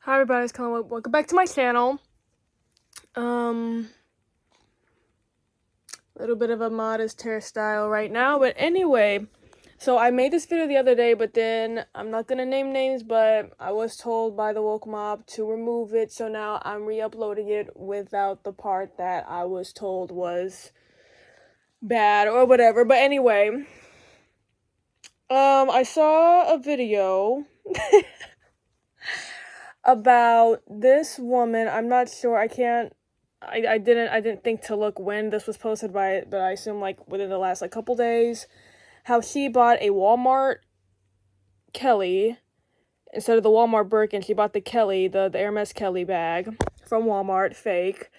Hi everybody, it's Colin. Welcome back to my channel. Little bit of a modest hairstyle right now, but anyway, so I made this video the other day, but then I'm not gonna name names, but I was told by the woke mob to remove it, so now I'm re-uploading it without the part that I was told was bad or whatever. But anyway, I saw a video about this woman. I'm not sure. I didn't think to look when this was posted by it, but I assume like within the last couple days. How she bought a Walmart Kelly instead of the Walmart Birkin. She bought the Kelly, the Hermes Kelly bag from Walmart, fake.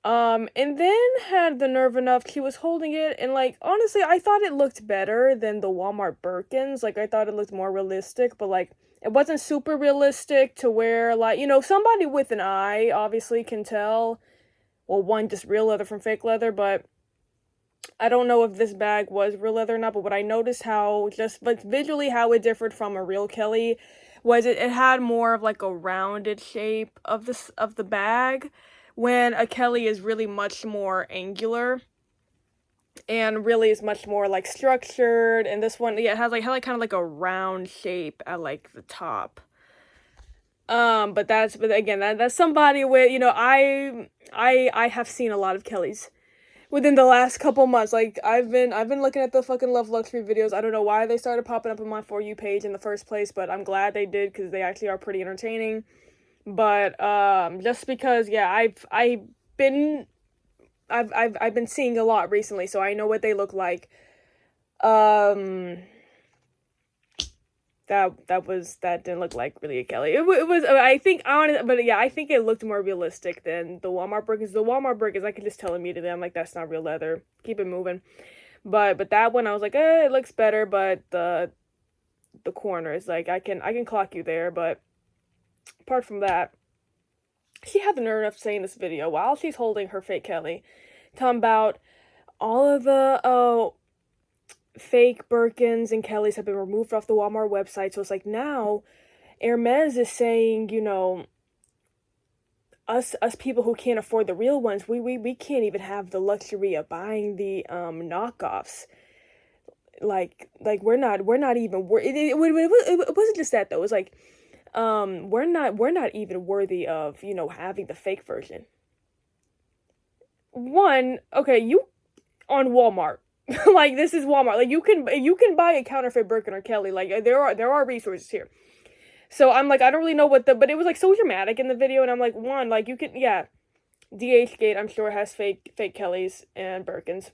And then had the nerve enough, she was holding it, and like honestly, I thought it looked better than the Walmart Birkins. Like I thought it looked more realistic, but like it wasn't super realistic to where like, somebody with an eye obviously can tell. Well, one, just real leather from fake leather, but I don't know if this bag was real leather or not, but what I noticed but visually how it differed from a real Kelly was it had more of like a rounded shape of the bag, when a Kelly is really much more angular and really is much more like structured, and this one, yeah, it had like kind of like a round shape at like the top. But again, that's somebody with, I have seen a lot of Kellys within the last couple months. Like I've been looking at the fucking Love Luxury videos. I don't know why they started popping up on my For You page in the first place, but I'm glad they did because they actually are pretty entertaining. But just because, yeah, I've been seeing a lot recently, so I know what they look like. That didn't look like really a Kelly. It was, I think, honest, but yeah, I think it looked more realistic than the Walmart Birkins. The Walmart Birkins, I could just tell immediately, I'm like, that's not real leather. Keep it moving. But that one, I was like, it looks better, but the corners, like, I can clock you there. But apart from that, she had the nerve enough to say in this video, while she's holding her fake Kelly, talking about all of the fake Birkins and Kellys have been removed off the Walmart website. So it's like now Hermes is saying, us people who can't afford the real ones, we can't even have the luxury of buying the knockoffs. Like we're not even it wasn't just that though. It was like we're not even worthy of, having the fake version. One, okay, you on Walmart. Like this is Walmart. Like you can buy a counterfeit Birkin or Kelly. Like there are resources here. So I'm like, I don't really know but it was like so dramatic in the video, and I'm like, one, like you can, yeah, DH Gate I'm sure has fake Kellys and Birkins.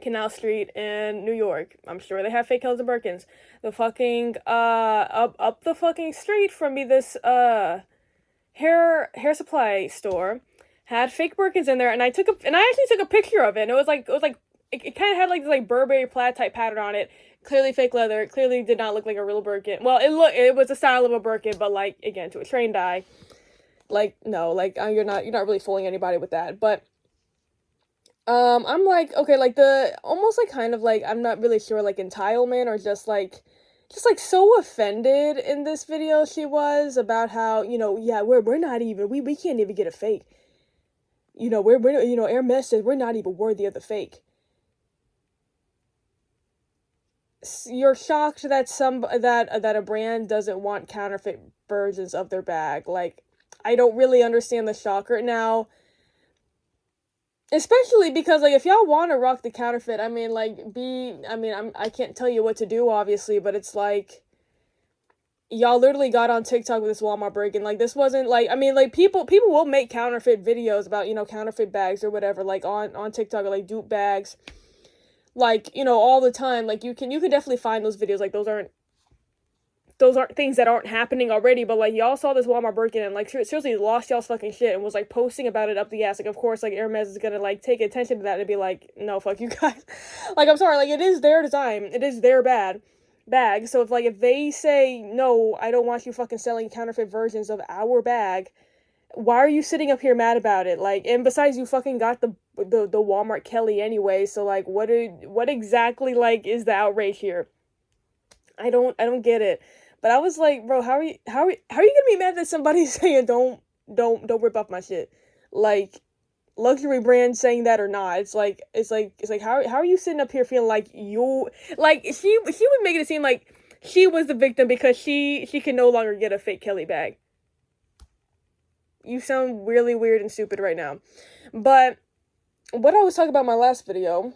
Canal Street in New York, I'm sure they have fake Kellys and Birkins. The fucking up the fucking street from me, this hair supply store had fake Birkins in there, and I actually took a picture of it, and it was like it kind of had like this like Burberry plaid type pattern on it. Clearly fake leather. It clearly did not look like a real Birkin. Well, it was a style of a Birkin, but like again, to a trained eye, like no, like you're not really fooling anybody with that. But I'm like, okay, like the almost like kind of like, I'm not really sure, like entitlement or just like so offended in this video she was about how, yeah, we're not even, we can't even get a fake. We're Hermes says we're not even worthy of the fake. You're shocked that that a brand doesn't want counterfeit versions of their bag. Like, I don't really understand the shocker now, especially because like if y'all want to rock the counterfeit, I mean like I can't tell you what to do obviously, but it's like y'all literally got on TikTok with this Walmart Birkin. Like this wasn't like, I mean like people will make counterfeit videos about, counterfeit bags or whatever, like on TikTok, or like dupe bags, like, all the time. Like you can definitely find those videos. Like those aren't things that aren't happening already. But like y'all saw this Walmart Birkin and like seriously lost y'all's fucking shit and was like posting about it up the ass. Like of course like Hermes is gonna like take attention to that and be like, no, fuck you guys. Like I'm sorry, like it is their design, it is their bag. So if they say no, I don't want you fucking selling counterfeit versions of our bag, why are you sitting up here mad about it? Like, and besides, you fucking got the Walmart Kelly anyway, so like what exactly like is the outrage here? I don't get it. But I was like, bro, how are you gonna be mad that somebody's saying don't rip off my shit? Like, luxury brand saying that or not, it's like how are you sitting up here feeling like you, like, she would make it seem like she was the victim because she can no longer get a fake Kelly bag. You sound really weird and stupid right now. But what I was talking about in my last video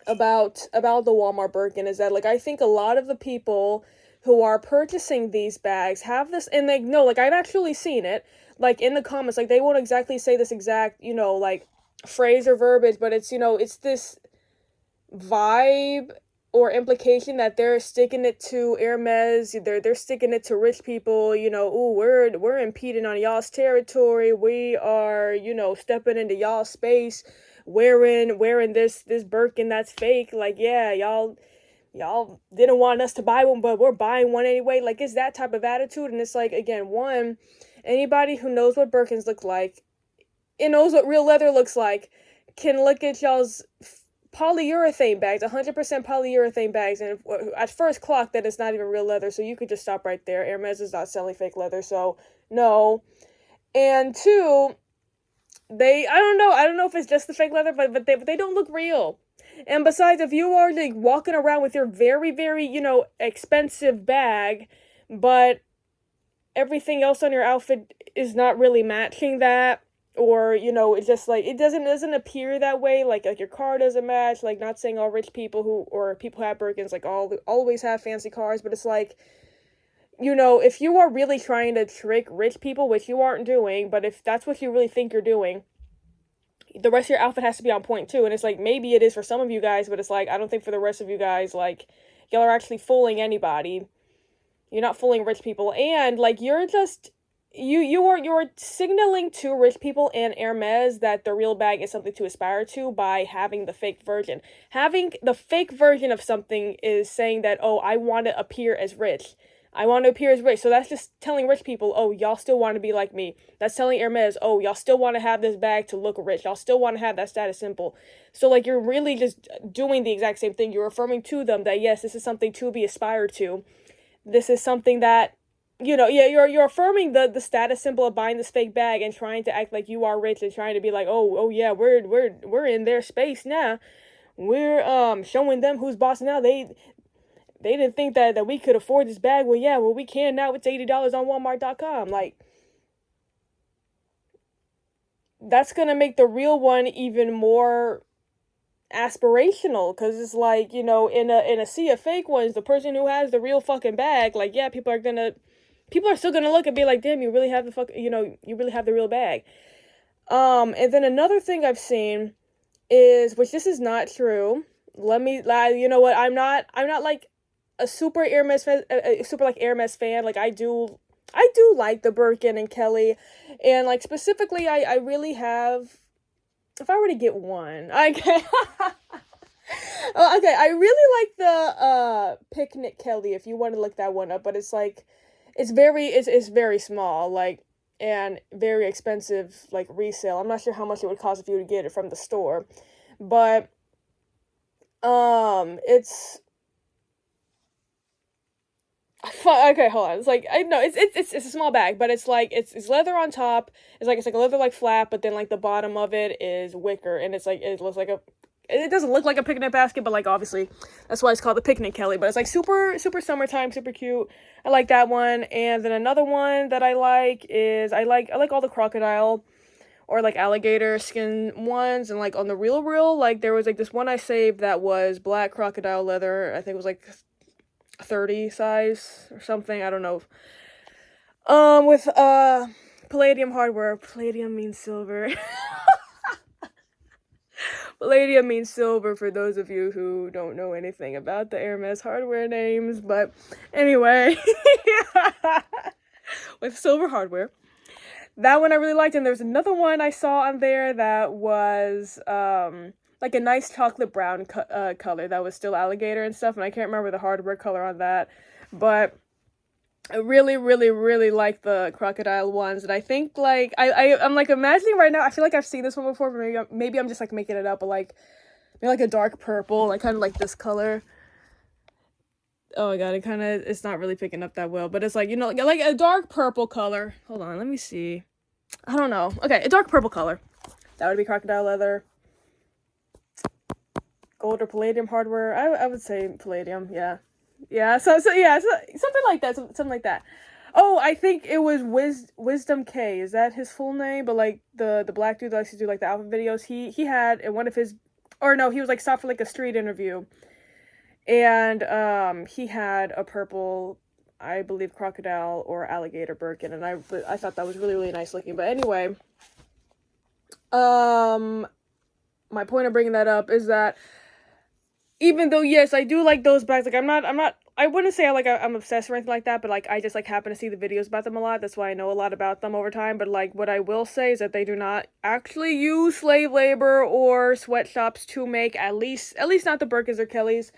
about the Walmart Birkin is that, like, I think a lot of the people who are purchasing these bags have this, and they know, like, I've actually seen it, like, in the comments, like, they won't exactly say this exact, like, phrase or verbiage, but it's, it's this vibe or implication that they're sticking it to Hermes, they're sticking it to rich people, ooh, we're impeding on y'all's territory, we are, stepping into y'all's space, wearing this Birkin that's fake, like, yeah, y'all didn't want us to buy one, but we're buying one anyway. Like, it's that type of attitude. And it's like, again, one, anybody who knows what Birkins look like and knows what real leather looks like can look at y'all's polyurethane bags, 100% polyurethane bags, and at first clock that it's not even real leather, so you could just stop right there. Hermes is not selling fake leather, so no. And two, I don't know if it's just the fake leather, but they don't look real. And besides, if you are, like, walking around with your very, very, expensive bag, but everything else on your outfit is not really matching that, or, it's just like, it doesn't appear that way, like your car doesn't match, like, not saying all rich people or people who have Birkins, like, always have fancy cars, but it's like, if you are really trying to trick rich people, which you aren't doing, but if that's what you really think you're doing, the rest of your outfit has to be on point too. And it's like, maybe it is for some of you guys, but it's like, I don't think for the rest of you guys, like, y'all are actually fooling anybody. You're not fooling rich people. And, like, you're just, you're signaling to rich people and Hermes that the real bag is something to aspire to by having the fake version. Having the fake version of something is saying that, oh, I want to appear as rich. I want to appear as rich. So that's just telling rich people, oh, y'all still want to be like me. That's telling Hermes, oh, y'all still want to have this bag to look rich. Y'all still want to have that status symbol. So, like, you're really just doing the exact same thing. You're affirming to them that, yes, this is something to be aspired to. This is something that, you're affirming the status symbol of buying this fake bag and trying to act like you are rich and trying to be like, oh yeah, we're in their space now. We're showing them who's boss now. They didn't think that we could afford this bag. Well, yeah, we can now. It's $80 on Walmart.com. Like, that's going to make the real one even more aspirational, because it's like, in a sea of fake ones, the person who has the real fucking bag, like, yeah, people are still going to look and be like, damn, you really have you really have the real bag. And then another thing I've seen is, which this is not true. You know what? I'm not like a super Hermes fan, super like Hermes fan. Like, I do like the Birkin and Kelly, and, like, specifically, I really have. If I were to get one, okay. Okay, I really like the Picnic Kelly. If you want to look that one up, but it's like, it's very small, like, and very expensive, like, resale. I'm not sure how much it would cost if you would get it from the store, but it's. Okay, hold on. It's like, I know it's a small bag, but it's like, it's leather on top. It's like a leather, like, flap, but then, like, the bottom of it is wicker, and it's like, it looks like it doesn't look like a picnic basket, but, like, obviously that's why it's called the Picnic Kelly. But it's like super summertime, super cute. I like that one. And then another one that I like is I like all the crocodile or, like, alligator skin ones. And, like, on the real, like, there was, like, this one I saved that was black crocodile leather. I think it was like 30 size or something, I don't know. With palladium hardware. Palladium means silver. Palladium means silver for those of you who don't know anything about the Hermes hardware names, but anyway. With silver hardware. That one I really liked, and there's another one I saw on there that was like a nice chocolate brown color that was still alligator and stuff, and I can't remember the hardware color on that, but I really, really, really like the crocodile ones, and I think, like, I'm, like, imagining right now, I feel like I've seen this one before, but maybe I'm just, like, making it up, but, like, maybe, like, a dark purple, like, kind of like this color. Oh my god, it's not really picking up that well, but it's like, you know, like a dark purple color. Hold on, let me see. I don't know. Okay, a dark purple color. That would be crocodile leather. Gold or palladium hardware. I would say palladium, yeah. Yeah, so something like that, something like that. Oh, I think it was Wisdom K. Is that his full name? But like the black dude that likes to do like the outfit videos, he had in one of his, or no, he was like stopped for like a street interview, and he had a purple, I believe, crocodile or alligator Birkin, and I thought that was really really nice looking. But anyway, my point of bringing that up is that even though yes, I do like those bags. Like I wouldn't say I'm obsessed or anything like that, but like I just like happen to see the videos about them a lot. That's why I know a lot about them over time. But like what I will say is that they do not actually use slave labor or sweatshops to make at least not the Birkins or Kellys.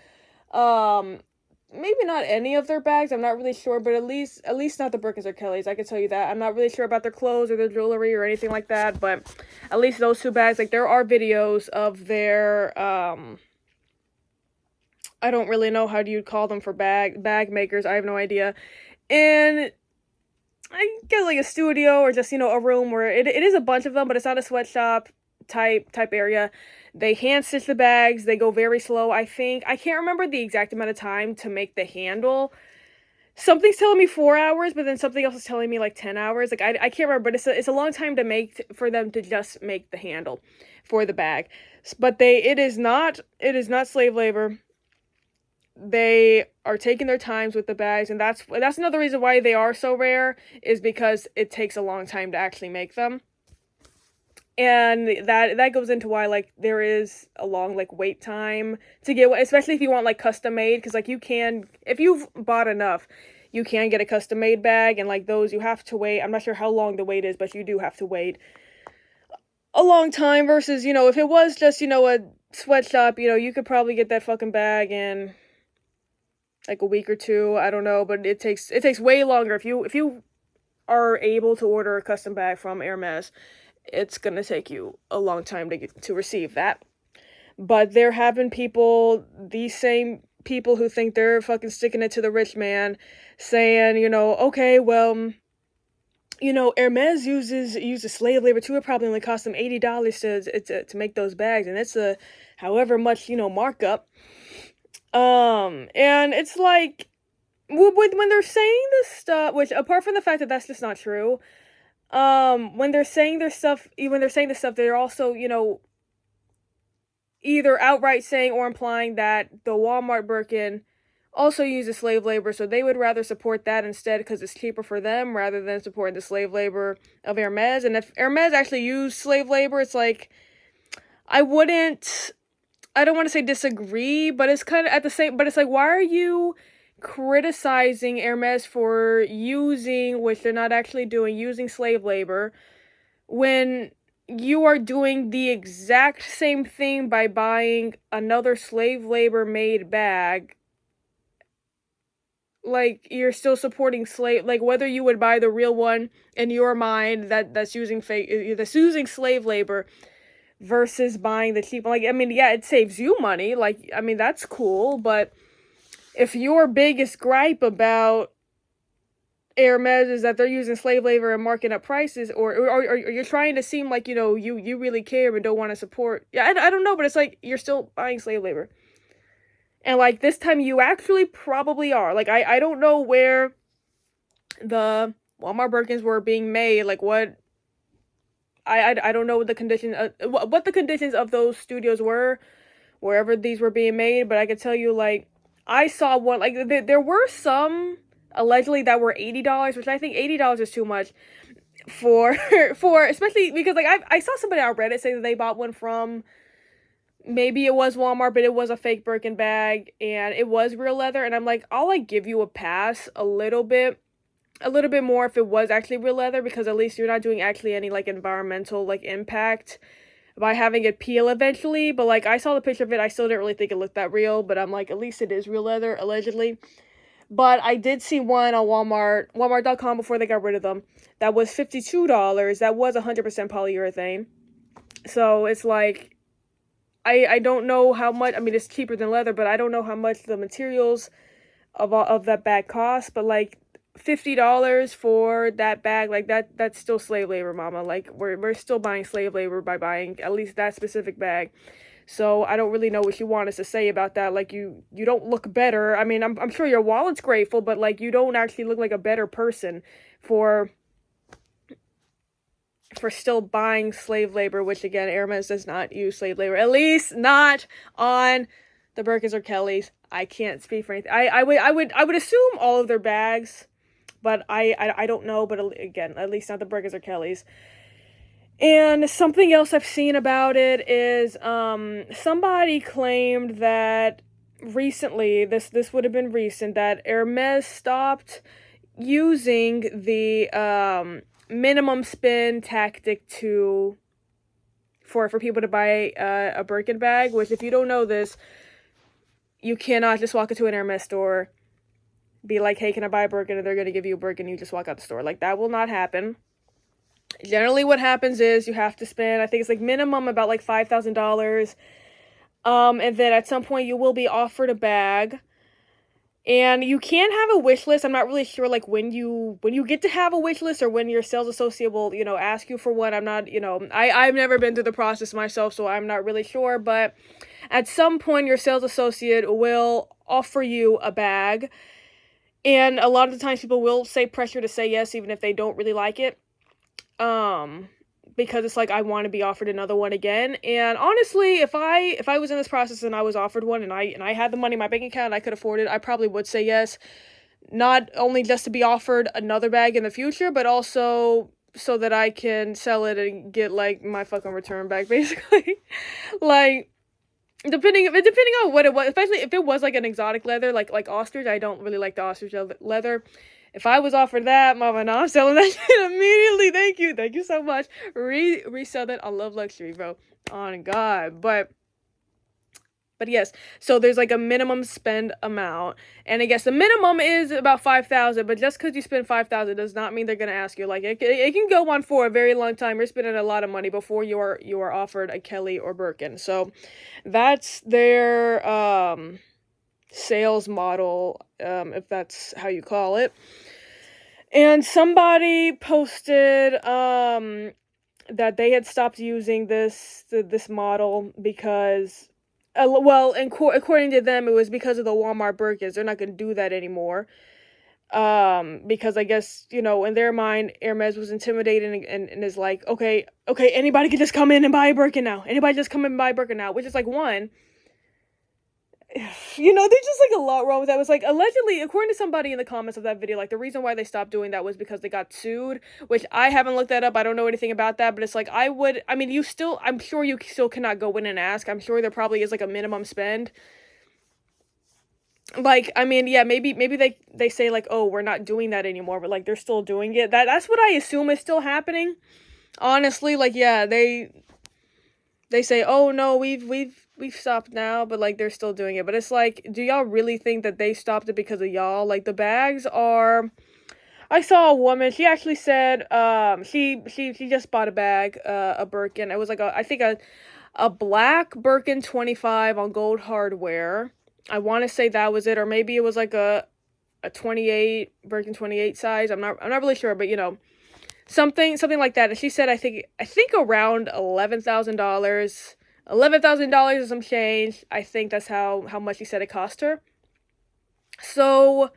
Maybe not any of their bags. I'm not really sure, but at least not the Birkins or Kellys. I can tell you that. I'm not really sure about their clothes or their jewelry or anything like that, but at least those two bags, like there are videos of their I don't really know how do you call them for bag makers. I have no idea. And I guess like a studio or just, you know, a room where it is a bunch of them, but it's not a sweatshop type area. They hand stitch the bags. They go very slow. I think I can't remember the exact amount of time to make the handle. Something's telling me 4 hours, but then something else is telling me like 10 hours. Like I can't remember, but it's a long time to make for them to just make the handle for the bag. But it is not slave labor. They are taking their times with the bags, and that's another reason why they are so rare, is because it takes a long time to actually make them. And that goes into why like there is a long like wait time to get, especially if you want like custom made, because like you can, if you've bought enough, you can get a custom made bag, and like those you have to wait. I'm not sure how long the wait is, but you do have to wait a long time versus, you know, if it was just, you know, a sweatshop, you know, you could probably get that fucking bag in like a week or two. I don't know, but it takes way longer if you are able to order a custom bag from Hermes. It's gonna take you a long time to receive that. But there have been people, these same people who think they're fucking sticking it to the rich man, saying, you know, okay, well, you know, Hermes uses slave labor too. It probably only cost them $80 to make those bags, and it's a however much, you know, markup. And it's like when they're saying this stuff, which apart from the fact that that's just not true, when they're saying this stuff, they're also, you know, either outright saying or implying that the Walmart Birkin also uses slave labor, so they would rather support that instead because it's cheaper for them rather than supporting the slave labor of Hermes. And if Hermes actually used slave labor, it's like, I don't want to say disagree, but it's kind of at the same, but it's like, why are you criticizing Hermes for using, which they're not actually doing, using slave labor, when you are doing the exact same thing by buying another slave labor made bag? Like, you're still supporting slave, like whether you would buy the real one in your mind that's using slave labor versus buying the cheap one. Like, I mean, yeah, it saves you money. Like, I mean, that's cool, but if your biggest gripe about Hermes is that they're using slave labor and marking up prices, or you're trying to seem like, you know, you really care and don't want to support. Yeah, I don't know, but it's like you're still buying slave labor. And like this time you actually probably are. Like I don't know where the Walmart Birkins were being made, like what I don't know what the conditions of those studios were, wherever these were being made, but I could tell you, like, I saw one, like, there were some, allegedly, that were $80, which I think $80 is too much for, especially because, like, I saw somebody on Reddit say that they bought one from, maybe it was Walmart, but it was a fake Birkin bag, and it was real leather, and I'm like, I'll, like, give you a pass a little bit more if it was actually real leather, because at least you're not doing actually any, like, environmental, like, impact by having it peel eventually. But like, I saw the picture of it, I still didn't really think it looked that real, but I'm like, at least it is real leather, allegedly. But I did see one on walmart.com before they got rid of them, that was $52. That was 100% polyurethane. So it's like, I don't know how much, I mean, it's cheaper than leather, but I don't know how much the materials of that bag costs, but like $50 for that bag, like that's still slave labor, mama. Like we're still buying slave labor by buying at least that specific bag. So I don't really know what you want us to say about that. Like you don't look better. I mean, I'm sure your wallet's grateful, but like you don't actually look like a better person for still buying slave labor, which again, Hermes does not use slave labor, at least not on the Birkins or Kellys. I can't speak for anything. I would assume all of their bags, but I don't know. But again, at least not the Birkins or Kellys. And something else I've seen about it is somebody claimed that recently, this would have been recent, that Hermes stopped using the minimum spend tactic for people to buy a Birkin bag, which, if you don't know this, you cannot just walk into an Hermes store, be like, hey, can I buy a Birkin? And they're going to give you a Birkin, you just walk out the store. Like, that will not happen. Generally what happens is you have to spend, I think it's like minimum about like $5,000. And then at some point you will be offered a bag. And you can have a wish list. I'm not really sure like when you get to have a wish list, or when your sales associate will, ask you for one. I'm not, I've never been through the process myself, so I'm not really sure. But at some point your sales associate will offer you a bag. And a lot of the times people will say pressure to say yes, even if they don't really like it. Because it's like, I want to be offered another one again. And honestly, if I was in this process and I was offered one, and I had the money in my bank account and I could afford it, I probably would say yes. Not only just to be offered another bag in the future, but also so that I can sell it and get like my fucking return back, basically. Like, depending on what it was, especially if it was like an exotic leather, like ostrich. I don't really like the ostrich leather. If I was offered that, mama, no, I'm selling that shit immediately. Thank you so much. Resell that. I love luxury, bro. On God, but yes. So there's like a minimum spend amount, and I guess the minimum is about $5,000. But just because you spend $5,000 does not mean they're gonna ask you. Like it can go on for a very long time. You're spending a lot of money before you are offered a Kelly or Birkin. So that's their sales model, if that's how you call it. And somebody posted that they had stopped using this model because, according to them, it was because of the Walmart Birkins. They're not going to do that anymore. Because I guess, in their mind, Hermes was intimidating and is like, okay, anybody can just come in and buy a Birkin now. Anybody just come in and buy a Birkin now, which is like, one, there's just like a lot wrong with that. It was like, allegedly, according to somebody in the comments of that video, like the reason why they stopped doing that was because they got sued, which I haven't looked that up. I don't know anything about that, but it's like, I'm sure you still cannot go in and ask. I'm sure there probably is like a minimum spend. Like, I mean, yeah, maybe they say like, oh, we're not doing that anymore, but like they're still doing it. That's what I assume is still happening. Honestly, like, yeah, they say, oh no, we've stopped now, but like they're still doing it. But it's like, do y'all really think that they stopped it because of y'all? Like, the bags are, I saw a woman, she actually said she just bought a bag, a Birkin. It was like I think a black Birkin 25 on gold hardware. I want to say that was it, or maybe it was like a 28 Birkin 28 size. I'm not really sure, but something like that. And she said, I think around $11,000 and some change. I think that's how much she said it cost her. So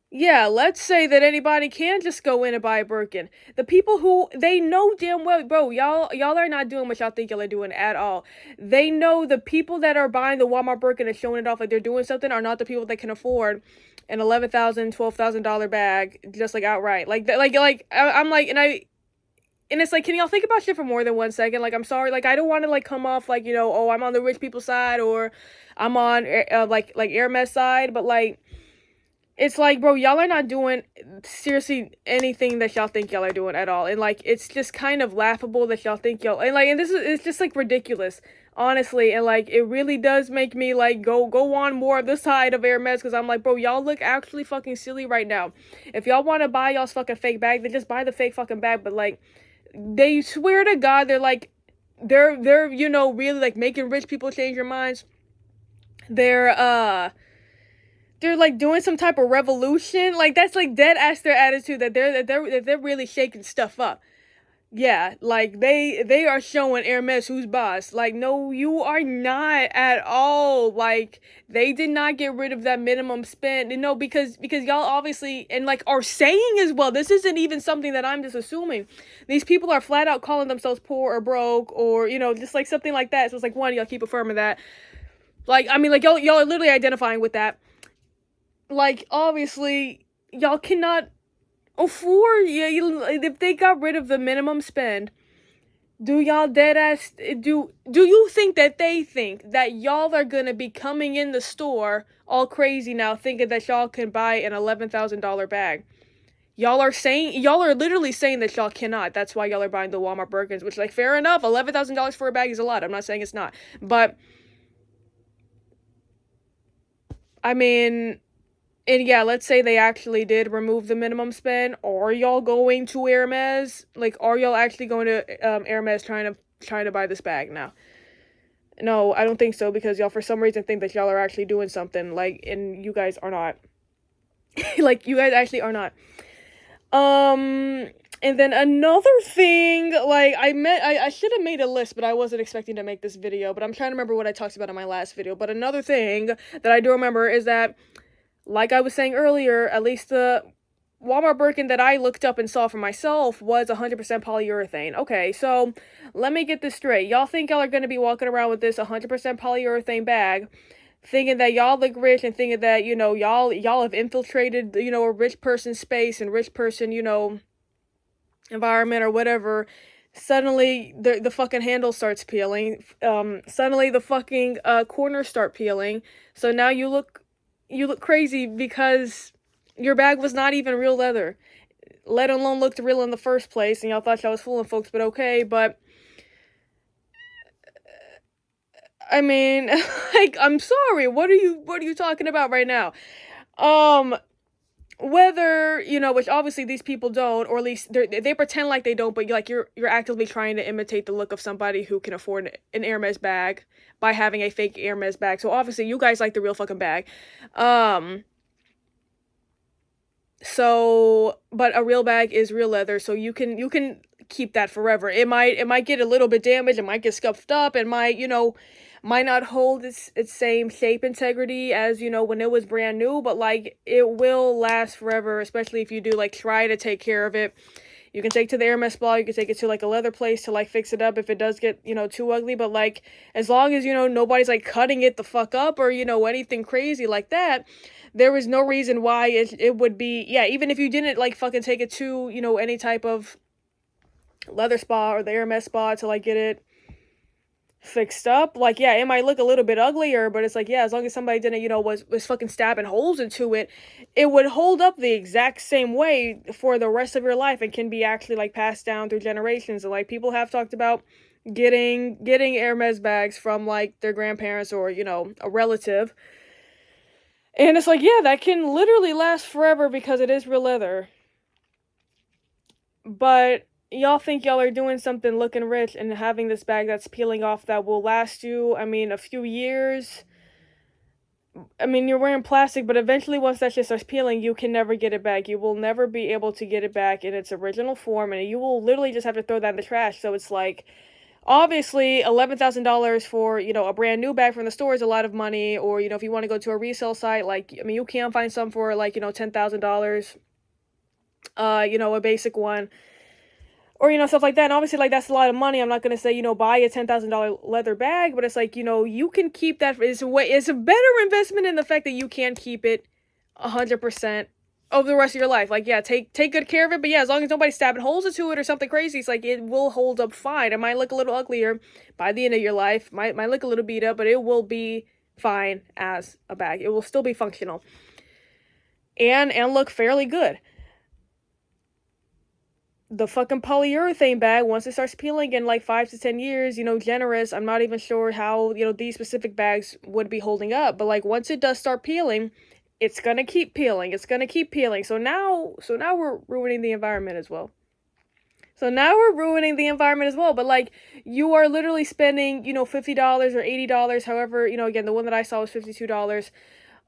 yeah, let's say that anybody can just go in and buy a Birkin. The people who, they know damn well, bro, y'all are not doing what y'all think y'all are doing at all. They know the people that are buying the Walmart Birkin and showing it off like they're doing something are not the people that can afford an $11,000, $12,000 bag just like outright. I'm like, and it's like, can y'all think about shit for more than 1 second? Like, I'm sorry, like, I don't want to like come off like, oh, I'm on the rich people side, or I'm on like Hermes side, but like, it's like, bro, y'all are not doing seriously anything that y'all think y'all are doing at all. And like, it's just kind of laughable that y'all think y'all, and like, and it's just like ridiculous, honestly. And like, it really does make me like go on more of the side of Hermes, because I'm like, bro, y'all look actually fucking silly right now. If y'all want to buy y'all's fucking fake bag, then just buy the fake fucking bag. But like, they swear to God, they're like, they're really like making rich people change their minds. they're like doing some type of revolution. Like that's like dead ass their attitude that they're really shaking stuff up. Yeah, like they are showing Hermes who's boss. Like, no, you are not at all. Like, they did not get rid of that minimum spend. You know, because y'all obviously and like are saying as well. This isn't even something that I'm just assuming. These people are flat out calling themselves poor or broke or just like something like that. So it's like one, y'all keep affirming that. Like, I mean, like y'all are literally identifying with that. Like, obviously, y'all cannot afford. Yeah, if they got rid of the minimum spend. Do y'all dead ass do you think that they think that y'all are gonna be coming in the store all crazy now thinking that y'all can buy an $11,000 bag? Y'all are literally saying that y'all cannot. That's why y'all are buying the Walmart Birkins, which like fair enough, $11,000 for a bag is a lot. I'm not saying it's not. But I mean, and yeah, let's say they actually did remove the minimum spend. Are y'all going to Hermes? Like, are y'all actually going to Hermes trying to buy this bag now? No, I don't think so because y'all for some reason think that y'all are actually doing something like, and you guys are not. Like, you guys actually are not. And then another thing, like I should have made a list, but I wasn't expecting to make this video. But I'm trying to remember what I talked about in my last video. But another thing that I do remember is that, like I was saying earlier, at least the Walmart Birkin that I looked up and saw for myself was 100% polyurethane. Okay, so let me get this straight. Y'all think y'all are going to be walking around with this 100% polyurethane bag, thinking that y'all look rich and thinking that, y'all have infiltrated, a rich person's space and rich person, environment or whatever. Suddenly the fucking handle starts peeling. Suddenly the fucking corners start peeling. So now you look crazy because your bag was not even real leather, let alone looked real in the first place, and y'all thought y'all was fooling folks, but okay. But I mean, like, I'm sorry, what are you talking about right now? Whether, which obviously these people don't, or at least they pretend like they don't, but you're actively trying to imitate the look of somebody who can afford an Hermes bag by having a fake Hermes bag. So obviously you guys like the real fucking bag. So, but a real bag is real leather, so you can keep that forever. It might get a little bit damaged, it might get scuffed up, it might not hold its same shape integrity as, when it was brand new, but like it will last forever, especially if you do like try to take care of it. You can take it to the Hermes spa, you can take it to like a leather place to like fix it up if it does get, too ugly, but like as long as, nobody's like cutting it the fuck up or, anything crazy like that, there was no reason why it would be, yeah, even if you didn't like fucking take it to, any type of leather spa or the Hermes spa to like get it fixed up, like, yeah, it might look a little bit uglier, but it's like, yeah, as long as somebody didn't, was fucking stabbing holes into it, it would hold up the exact same way for the rest of your life and can be actually like passed down through generations. And like people have talked about getting Hermes bags from like their grandparents or, a relative. And it's like, yeah, that can literally last forever because it is real leather. But y'all think y'all are doing something looking rich and having this bag that's peeling off that will last you, I mean, a few years. I mean, you're wearing plastic, but eventually once that shit starts peeling, you can never get it back. You will never be able to get it back in its original form, and you will literally just have to throw that in the trash. So it's like, obviously, $11,000 for, a brand new bag from the store is a lot of money. Or, if you want to go to a resale site, like, I mean, you can find some for, like, $10,000. A basic one. Or, stuff like that. And obviously, like, that's a lot of money. I'm not going to say, buy a $10,000 leather bag. But it's like, you can keep that. It's a better investment in the fact that you can keep it 100% over the rest of your life. Like, yeah, take good care of it, but yeah, as long as nobody's stabbing holes into it or something crazy, it's like it will hold up fine. It might look a little uglier by the end of your life, might look a little beat up, but it will be fine as a bag. It will still be functional and look fairly good. The fucking polyurethane bag, once it starts peeling in like 5 to 10 years, generous, I'm not even sure how, these specific bags would be holding up, but like once it does start peeling, it's gonna keep peeling. It's gonna keep peeling. So now we're ruining the environment as well. But like, you are literally spending, $50 or $80, however, again, the one that I saw was $52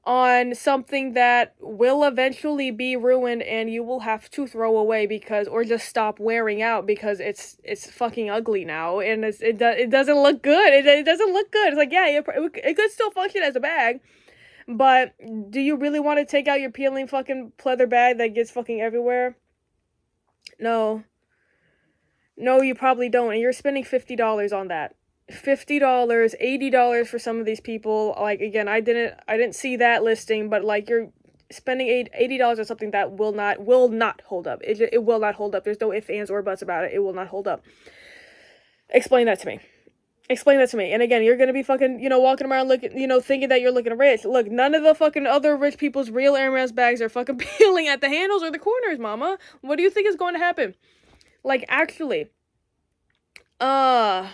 on something that will eventually be ruined and you will have to throw away because or just stop wearing out because it's fucking ugly now and it doesn't look good. It doesn't look good. It's like, yeah, it could still function as a bag, but do you really want to take out your peeling fucking pleather bag that gets fucking everywhere? No. No, you probably don't, and you're spending $50 on that. $50, $80 for some of these people. Like, again, I didn't see that listing, but like you're spending $80 on something that will not hold up. It will not hold up. There's no ifs, ands, or buts about it. It will not hold up. Explain that to me. Explain that to me. And again, you're gonna be fucking, walking around looking, thinking that you're looking rich. Look, none of the fucking other rich people's real Hermes bags are fucking peeling at the handles or the corners, mama. What do you think is going to happen? Like, actually, I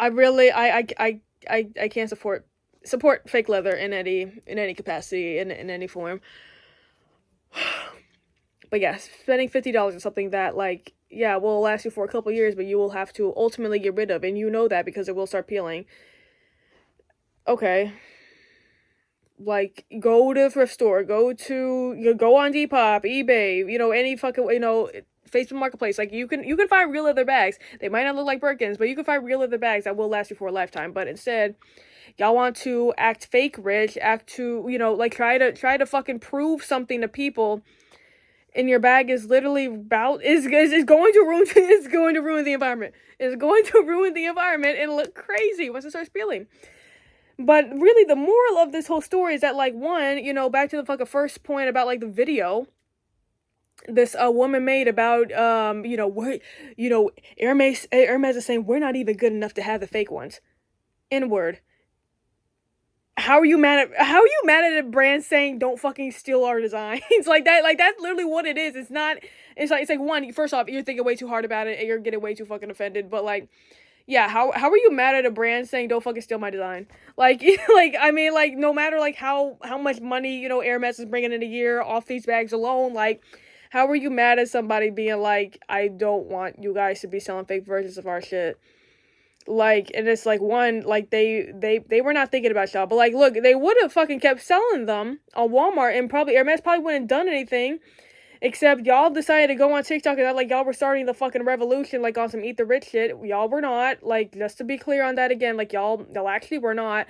really, I can't support fake leather in any capacity, in any form. But yeah, spending $50 on something that, like, yeah, will last you for a couple years, but you will have to ultimately get rid of, and you know that because it will start peeling. Okay. Like, go to a thrift store, go on Depop, eBay, any fucking, Facebook Marketplace. Like, you can find real leather bags. They might not look like Birkins, but you can find real leather bags that will last you for a lifetime. But instead, y'all want to act fake rich, like try to fucking prove something to people. And your bag is literally is going to ruin is going to ruin the environment. It's going to ruin the environment and look crazy once it starts peeling. But really, the moral of this whole story is that, like, one, back to the fucking first point about, like, the video this woman made about, Hermes is saying we're not even good enough to have the fake ones. N-word. How are you mad at a brand saying don't fucking steal our designs? Like that, that's literally what it is. It's like one, first off, you're thinking way too hard about it and you're getting way too fucking offended, but like, yeah, how are you mad at a brand saying don't fucking steal my design? Like, I mean, like, no matter like how much money, Hermes is bringing in a year off these bags alone, like, how are you mad at somebody being like, I don't want you guys to be selling fake versions of our shit? Like, and it's like, one, like, they were not thinking about y'all, but like, look, they would have fucking kept selling them on Walmart and probably Hermes probably wouldn't have done anything. Except y'all decided to go on TikTok and that like y'all were starting the fucking revolution, like on some eat the rich shit. Y'all were not. Like, just to be clear on that again, like y'all actually were not.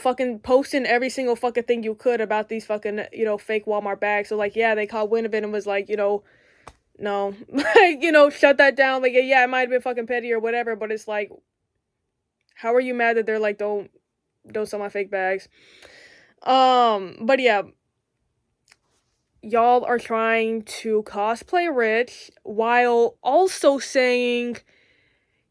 Fucking posting every single fucking thing you could about these fucking, fake Walmart bags. So like, yeah, they called wind of it and was like, no, like, shut that down. Like, yeah, it might have been fucking petty or whatever, but it's like, how are you mad that they're like, don't sell my fake bags? But yeah, y'all are trying to cosplay rich while also saying,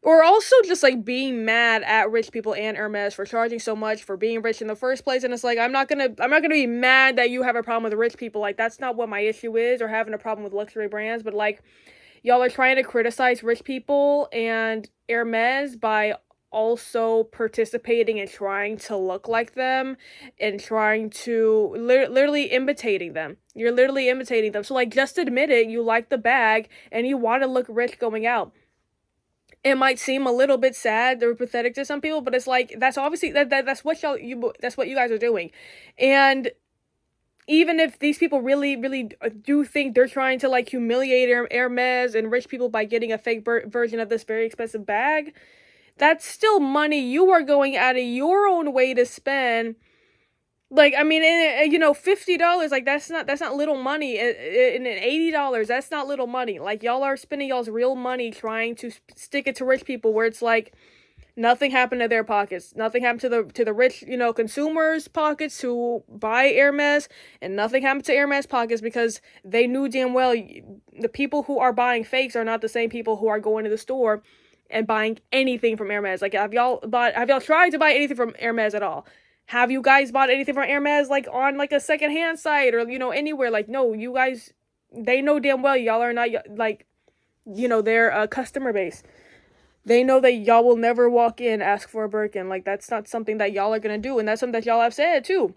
or also just like being mad at rich people and Hermes for charging so much for being rich in the first place. And it's like, I'm not gonna be mad that you have a problem with rich people. Like, that's not what my issue is, or having a problem with luxury brands. But like, y'all are trying to criticize rich people and Hermes by also participating and trying to look like them and trying to literally imitating them. You're literally imitating them. So like, just admit it. You like the bag and you want to look rich going out. It might seem a little bit sad or pathetic to some people, but it's like, that's obviously that's what that's what you guys are doing. And even if these people really, really do think they're trying to like humiliate Hermes and rich people by getting a fake version of this very expensive bag, that's still money you are going out of your own way to spend. Like, I mean, $50, like, that's not little money. And $80, that's not little money. Like, y'all are spending y'all's real money trying to stick it to rich people where it's like, nothing happened to their pockets. Nothing happened to the rich, consumers' pockets who buy Hermes, and nothing happened to Hermes pockets because they knew damn well the people who are buying fakes are not the same people who are going to the store and buying anything from Hermes. Like, have y'all tried to buy anything from Hermes at all? Have you guys bought anything from Hermes, like, on, like, a secondhand site or, anywhere? Like, no, you guys, they know damn well y'all are not, like, their customer base. They know that y'all will never walk in, ask for a Birkin. Like, that's not something that y'all are gonna do, and that's something that y'all have said, too.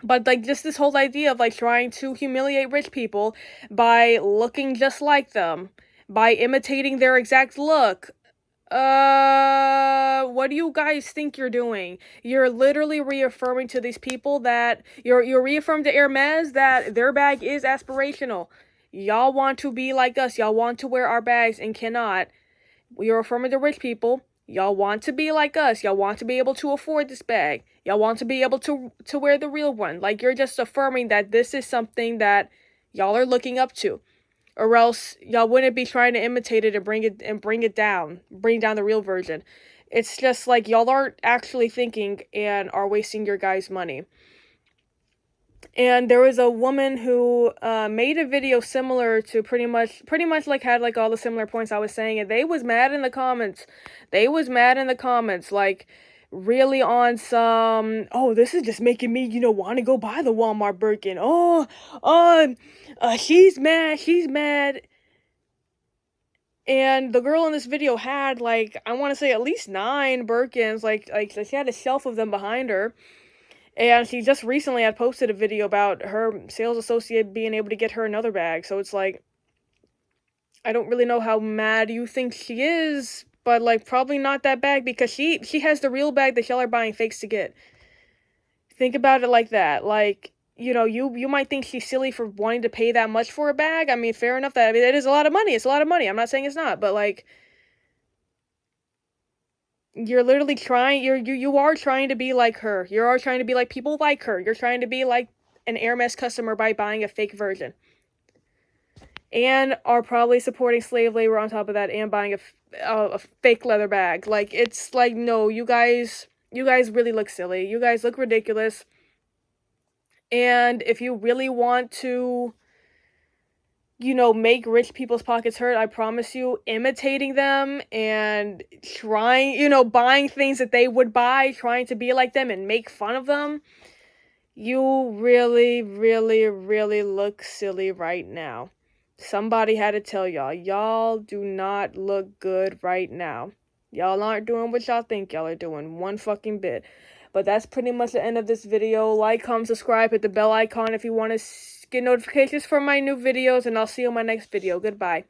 But, like, just this whole idea of, like, trying to humiliate rich people by looking just like them, by imitating their exact look. What do you guys think you're doing? You're literally reaffirming to these people that you're reaffirming to Hermes that their bag is aspirational. Y'all want to be like us. Y'all want to wear our bags and cannot. You're affirming to rich people. Y'all want to be like us. Y'all want to be able to afford this bag. Y'all want to be able to wear the real one. Like, you're just affirming that this is something that y'all are looking up to, or else y'all wouldn't be trying to imitate it and bring down the real version. It's just like y'all aren't actually thinking and are wasting your guys' money. And there was a woman who made a video similar to pretty much like had like all the similar points I was saying, and they was mad in the comments. Like, really on some, oh, this is just making me, want to go buy the Walmart Birkin. She's mad. And the girl in this video had, like, I want to say at least 9 Birkins, like she had a shelf of them behind her. And she just recently had posted a video about her sales associate being able to get her another bag. So it's like, I don't really know how mad you think she is, but like probably not that bad, because she has the real bag that y'all are buying fakes to get. Think about it like that. Like, you might think she's silly for wanting to pay that much for a bag. I mean, fair enough. That, I mean, it is a lot of money. It's a lot of money. I'm not saying it's not, but like, you're literally trying. You are trying to be like her. You are trying to be like people like her. You're trying to be like an Hermes customer by buying a fake version, and are probably supporting slave labor on top of that, and buying a fake leather bag. Like, it's like, no, you guys really look silly. You guys look ridiculous. And if you really want to, make rich people's pockets hurt, I promise you, imitating them and trying, buying things that they would buy, trying to be like them and make fun of them, you really, really, really look silly right now. Somebody had to tell y'all. Y'all do not look good right now. Y'all aren't doing what y'all think y'all are doing. One fucking bit. But that's pretty much the end of this video. Like, comment, subscribe, hit the bell icon if you want to get notifications for my new videos, and I'll see you in my next video. Goodbye.